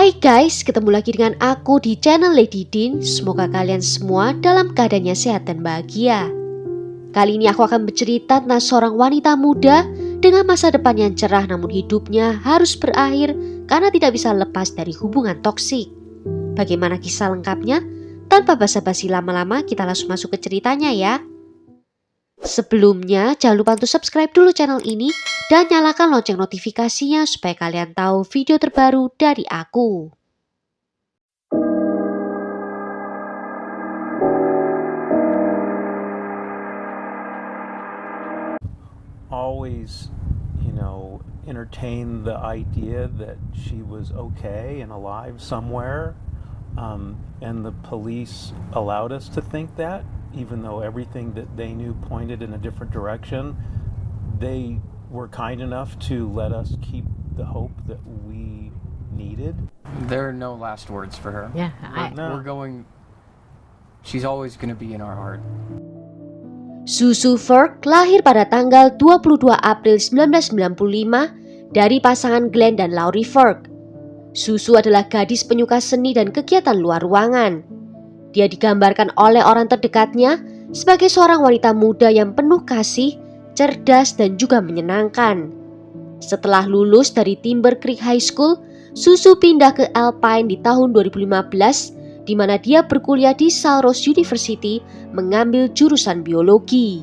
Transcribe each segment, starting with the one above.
Hai guys, ketemu lagi dengan aku di channel Lady Din. Semoga kalian semua dalam keadaannya sehat dan bahagia. Kali ini aku akan bercerita tentang seorang wanita muda dengan masa depan yang cerah, namun hidupnya harus berakhir karena tidak bisa lepas dari hubungan toksik. Bagaimana kisah lengkapnya? Tanpa basa-basi lama-lama, kita langsung masuk ke ceritanya ya. Sebelumnya, jangan lupa untuk subscribe dulu channel ini dan nyalakan lonceng notifikasinya supaya kalian tahu video terbaru dari aku. Always, entertain the idea that she was okay and alive somewhere, and the police allowed us to think that, even though everything that they knew pointed in a different direction. They were kind enough to let us keep the hope that we needed. There are no last words for her. Yeah, We're going. She's always going to be in our heart. Susu Ferg lahir pada tanggal 22 April 1995 dari pasangan Glenn dan Laurie Ferg. Susu adalah gadis penyuka seni dan kegiatan luar ruangan. Dia digambarkan oleh orang terdekatnya sebagai seorang wanita muda yang penuh kasih, cerdas dan juga menyenangkan. Setelah lulus dari Timber Creek High School, Susu pindah ke Alpine di tahun 2015, di mana dia berkuliah di Sul Ross University mengambil jurusan biologi.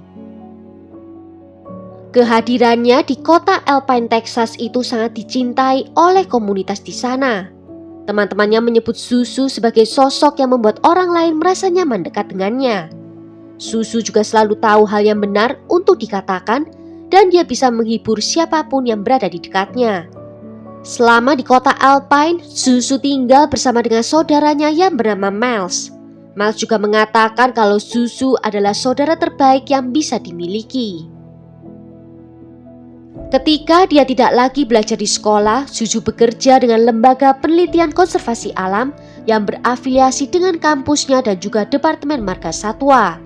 Kehadirannya di kota Alpine, Texas itu sangat dicintai oleh komunitas di sana. Teman-temannya menyebut Susu sebagai sosok yang membuat orang lain merasa nyaman dekat dengannya. Susu juga selalu tahu hal yang benar untuk dikatakan dan dia bisa menghibur siapapun yang berada di dekatnya. Selama di kota Alpine, Susu tinggal bersama dengan saudaranya yang bernama Miles. Miles juga mengatakan kalau Susu adalah saudara terbaik yang bisa dimiliki. Ketika dia tidak lagi belajar di sekolah, Susu bekerja dengan lembaga penelitian konservasi alam yang berafiliasi dengan kampusnya dan juga Departemen Marga Satwa.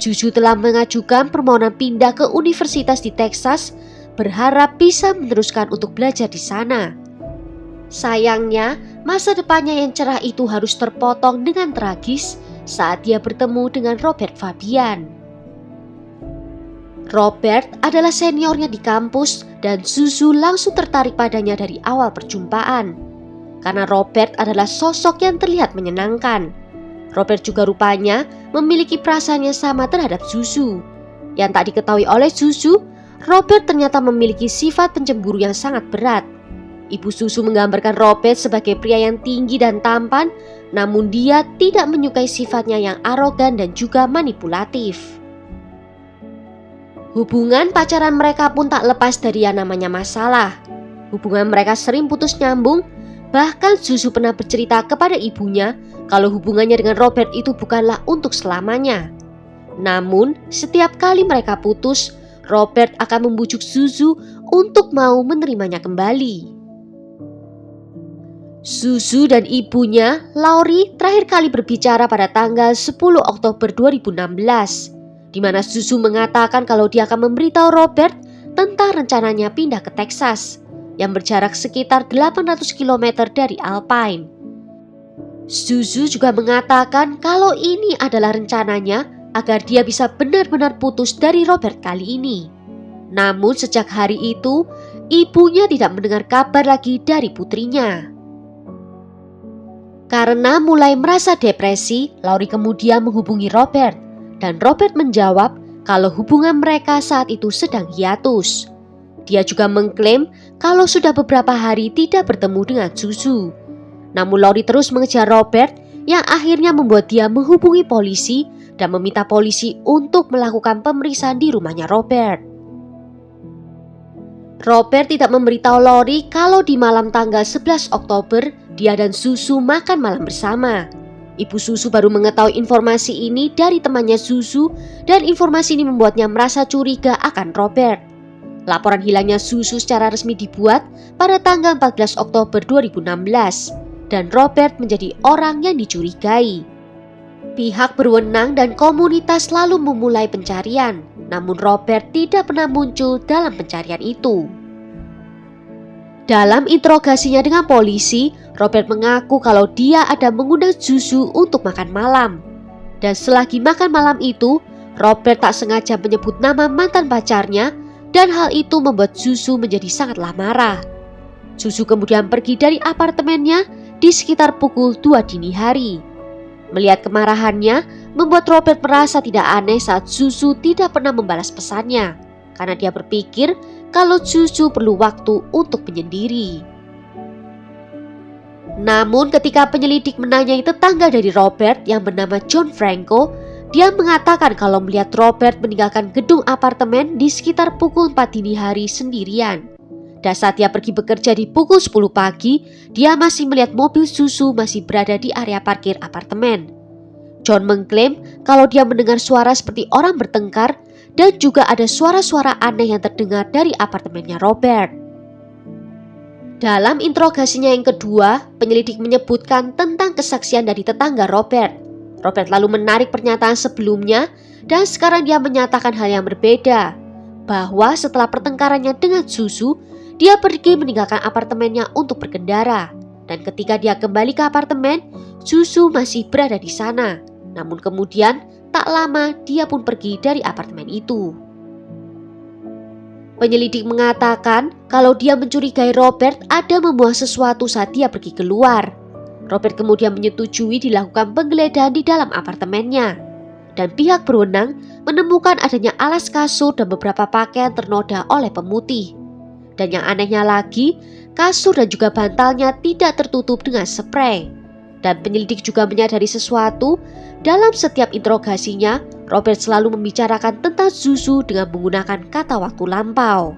Susu telah mengajukan permohonan pindah ke universitas di Texas, berharap bisa meneruskan untuk belajar di sana. Sayangnya, masa depannya yang cerah itu harus terpotong dengan tragis saat dia bertemu dengan Robert Fabian. Robert adalah seniornya di kampus dan Susu langsung tertarik padanya dari awal perjumpaan. Karena Robert adalah sosok yang terlihat menyenangkan. Robert juga rupanya memiliki perasaan yang sama terhadap Susu. Yang tak diketahui oleh Susu, Robert ternyata memiliki sifat pencemburu yang sangat berat. Ibu Susu menggambarkan Robert sebagai pria yang tinggi dan tampan, namun dia tidak menyukai sifatnya yang arogan dan juga manipulatif. Hubungan pacaran mereka pun tak lepas dari yang namanya masalah. Hubungan mereka sering putus nyambung, bahkan Susu pernah bercerita kepada ibunya kalau hubungannya dengan Robert itu bukanlah untuk selamanya. Namun, setiap kali mereka putus, Robert akan membujuk Susu untuk mau menerimanya kembali. Susu dan ibunya, Laurie, terakhir kali berbicara pada tanggal 10 Oktober 2016, di mana Susu mengatakan kalau dia akan memberitahu Robert tentang rencananya pindah ke Texas, yang berjarak sekitar 800 km dari Alpine. Susu juga mengatakan kalau ini adalah rencananya agar dia bisa benar-benar putus dari Robert kali ini. Namun sejak hari itu, ibunya tidak mendengar kabar lagi dari putrinya. Karena mulai merasa depresi, Laurie kemudian menghubungi Robert, dan Robert menjawab kalau hubungan mereka saat itu sedang hiatus. Dia juga mengklaim kalau sudah beberapa hari tidak bertemu dengan Susu. Namun Laurie terus mengejar Robert yang akhirnya membuat dia menghubungi polisi dan meminta polisi untuk melakukan pemeriksaan di rumahnya Robert. Robert tidak memberitahu Laurie kalau di malam tanggal 11 Oktober dia dan Susu makan malam bersama. Ibu Susu baru mengetahui informasi ini dari temannya Susu dan informasi ini membuatnya merasa curiga akan Robert. Laporan hilangnya Susu secara resmi dibuat pada tanggal 14 Oktober 2016 dan Robert menjadi orang yang dicurigai. Pihak berwenang dan komunitas lalu memulai pencarian, namun Robert tidak pernah muncul dalam pencarian itu. Dalam interogasinya dengan polisi, Robert mengaku kalau dia ada mengundang Susu untuk makan malam. Dan selagi makan malam itu, Robert tak sengaja menyebut nama mantan pacarnya dan hal itu membuat Susu menjadi sangatlah marah. Susu kemudian pergi dari apartemennya di sekitar pukul 2 dini hari. Melihat kemarahannya, membuat Robert merasa tidak aneh saat Susu tidak pernah membalas pesannya, karena dia berpikir kalau Susu perlu waktu untuk menyendiri. Namun ketika penyelidik menanyai tetangga dari Robert yang bernama John Franco, dia mengatakan kalau melihat Robert meninggalkan gedung apartemen di sekitar pukul 4 dini hari sendirian. Dan saat dia pergi bekerja di pukul 10 pagi, dia masih melihat mobil Susu masih berada di area parkir apartemen. John mengklaim kalau dia mendengar suara seperti orang bertengkar dan juga ada suara-suara aneh yang terdengar dari apartemennya Robert. Dalam interogasinya yang kedua, penyelidik menyebutkan tentang kesaksian dari tetangga Robert. Robert lalu menarik pernyataan sebelumnya dan sekarang dia menyatakan hal yang berbeda, bahwa setelah pertengkarannya dengan Susu, dia pergi meninggalkan apartemennya untuk berkendara. Dan ketika dia kembali ke apartemen, Susu masih berada di sana. Namun kemudian tak lama dia pun pergi dari apartemen itu. Penyelidik mengatakan kalau dia mencurigai Robert ada membuang sesuatu saat dia pergi keluar. Robert kemudian menyetujui dilakukan penggeledahan di dalam apartemennya. Dan pihak berwenang menemukan adanya alas kasur dan beberapa pakaian ternoda oleh pemutih. Dan yang anehnya lagi, kasur dan juga bantalnya tidak tertutup dengan spray. Dan penyelidik juga menyadari sesuatu, dalam setiap interogasinya, Robert selalu membicarakan tentang Susu dengan menggunakan kata waktu lampau.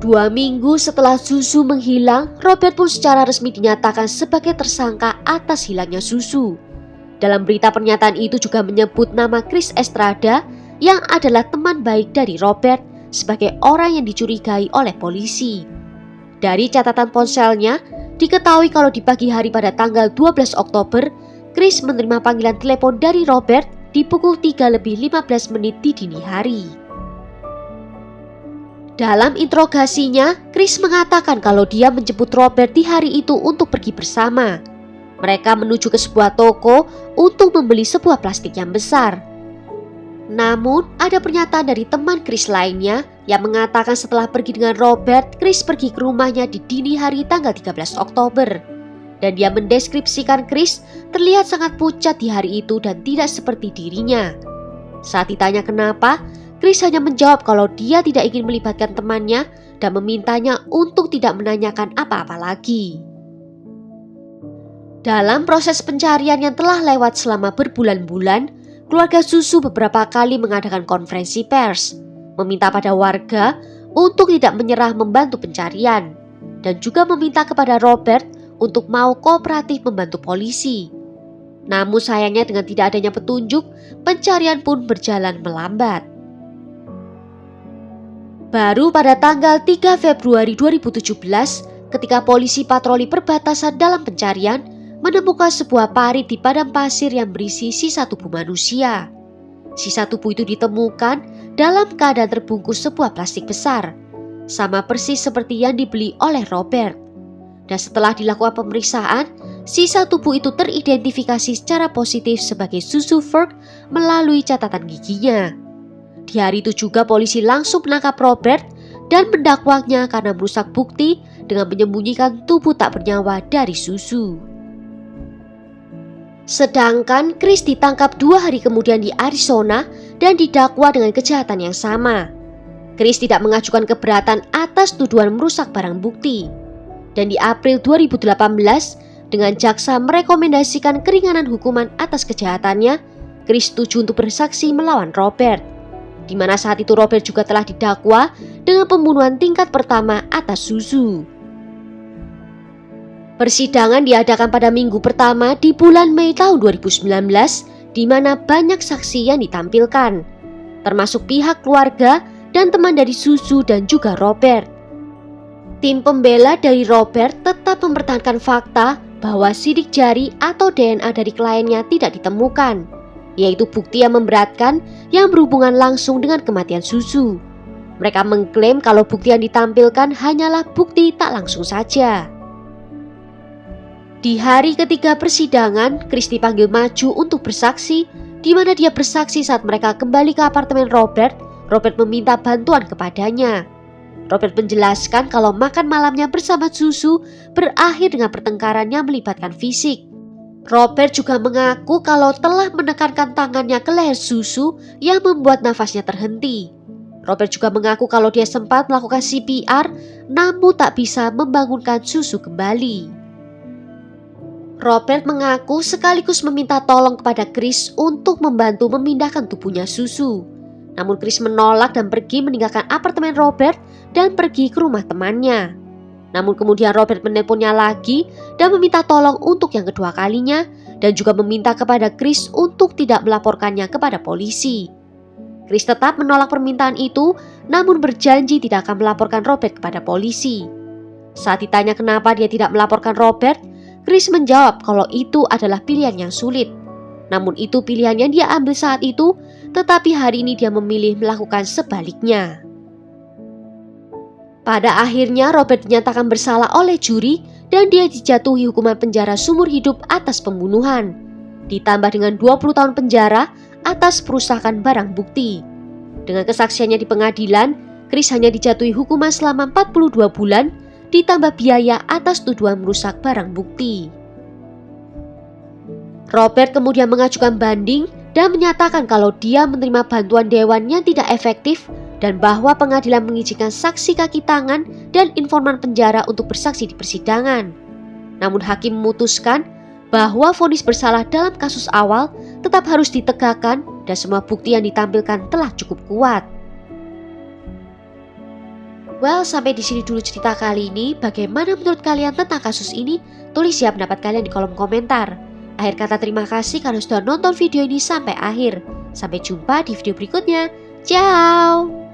2 minggu setelah Susu menghilang, Robert pun secara resmi dinyatakan sebagai tersangka atas hilangnya Susu. Dalam berita pernyataan itu juga menyebut nama Chris Estrada yang adalah teman baik dari Robert sebagai orang yang dicurigai oleh polisi. Dari catatan ponselnya, diketahui kalau di pagi hari pada tanggal 12 Oktober, Chris menerima panggilan telepon dari Robert di pukul 3:15 di dini hari. Dalam interogasinya, Chris mengatakan kalau dia menjemput Robert di hari itu untuk pergi bersama. Mereka menuju ke sebuah toko untuk membeli sebuah plastik yang besar. Namun, ada pernyataan dari teman Chris lainnya yang mengatakan setelah pergi dengan Robert, Chris pergi ke rumahnya di dini hari tanggal 13 Oktober. Dan dia mendeskripsikan Chris terlihat sangat pucat di hari itu dan tidak seperti dirinya. Saat ditanya kenapa, Chris hanya menjawab kalau dia tidak ingin melibatkan temannya dan memintanya untuk tidak menanyakan apa-apa lagi. Dalam proses pencarian yang telah lewat selama berbulan-bulan, keluarga Susu beberapa kali mengadakan konferensi pers, meminta pada warga untuk tidak menyerah membantu pencarian, dan juga meminta kepada Robert untuk mau kooperatif membantu polisi. Namun sayangnya dengan tidak adanya petunjuk, pencarian pun berjalan melambat. Baru pada tanggal 3 Februari 2017, ketika polisi patroli perbatasan dalam pencarian, menemukan sebuah parit di padang pasir yang berisi sisa tubuh manusia. Sisa tubuh itu ditemukan dalam keadaan terbungkus sebuah plastik besar, sama persis seperti yang dibeli oleh Robert. Dan setelah dilakukan pemeriksaan, sisa tubuh itu teridentifikasi secara positif sebagai Susu Ferg melalui catatan giginya. Di hari itu juga polisi langsung menangkap Robert dan mendakwanya karena merusak bukti dengan menyembunyikan tubuh tak bernyawa dari Susu. Sedangkan Chris ditangkap 2 hari kemudian di Arizona dan didakwa dengan kejahatan yang sama. Chris tidak mengajukan keberatan atas tuduhan merusak barang bukti. Dan di April 2018, dengan jaksa merekomendasikan keringanan hukuman atas kejahatannya, Chris setuju untuk bersaksi melawan Robert. Di mana saat itu Robert juga telah didakwa dengan pembunuhan tingkat pertama atas Susu. Persidangan diadakan pada minggu pertama di bulan Mei tahun 2019, di mana banyak saksi yang ditampilkan, termasuk pihak keluarga dan teman dari Susu dan juga Robert. Tim pembela dari Robert tetap mempertahankan fakta bahwa sidik jari atau DNA dari kliennya tidak ditemukan, yaitu bukti yang memberatkan yang berhubungan langsung dengan kematian Susu. Mereka mengklaim kalau bukti yang ditampilkan hanyalah bukti tak langsung saja. Di hari ketiga persidangan, Chris dipanggil maju untuk bersaksi, di mana dia bersaksi saat mereka kembali ke apartemen Robert. Robert meminta bantuan kepadanya. Robert menjelaskan kalau makan malamnya bersama Susu berakhir dengan pertengkaran yang melibatkan fisik. Robert juga mengaku kalau telah menekankan tangannya ke leher Susu yang membuat nafasnya terhenti. Robert juga mengaku kalau dia sempat melakukan CPR namun tak bisa membangunkan Susu kembali. Robert mengaku sekaligus meminta tolong kepada Chris untuk membantu memindahkan tubuhnya Susu. Namun Chris menolak dan pergi meninggalkan apartemen Robert dan pergi ke rumah temannya. Namun kemudian Robert menelponnya lagi dan meminta tolong untuk yang kedua kalinya dan juga meminta kepada Chris untuk tidak melaporkannya kepada polisi. Chris tetap menolak permintaan itu namun berjanji tidak akan melaporkan Robert kepada polisi. Saat ditanya kenapa dia tidak melaporkan Robert, Chris menjawab kalau itu adalah pilihan yang sulit. Namun itu pilihan yang dia ambil saat itu, tetapi hari ini dia memilih melakukan sebaliknya. Pada akhirnya Robert dinyatakan bersalah oleh juri dan dia dijatuhi hukuman penjara seumur hidup atas pembunuhan, ditambah dengan 20 tahun penjara atas perusakan barang bukti. Dengan kesaksiannya di pengadilan, Chris hanya dijatuhi hukuman selama 42 bulan ditambah biaya atas tuduhan merusak barang bukti. Robert kemudian mengajukan banding dan menyatakan kalau dia menerima bantuan dewan yang tidak efektif dan bahwa pengadilan mengizinkan saksi kaki tangan dan informan penjara untuk bersaksi di persidangan. Namun hakim memutuskan bahwa vonis bersalah dalam kasus awal tetap harus ditegakkan dan semua bukti yang ditampilkan telah cukup kuat. Well, sampai di sini dulu cerita kali ini. Bagaimana menurut kalian tentang kasus ini? Tulis ya pendapat kalian di kolom komentar. Akhir kata terima kasih karena sudah nonton video ini sampai akhir. Sampai jumpa di video berikutnya. Ciao!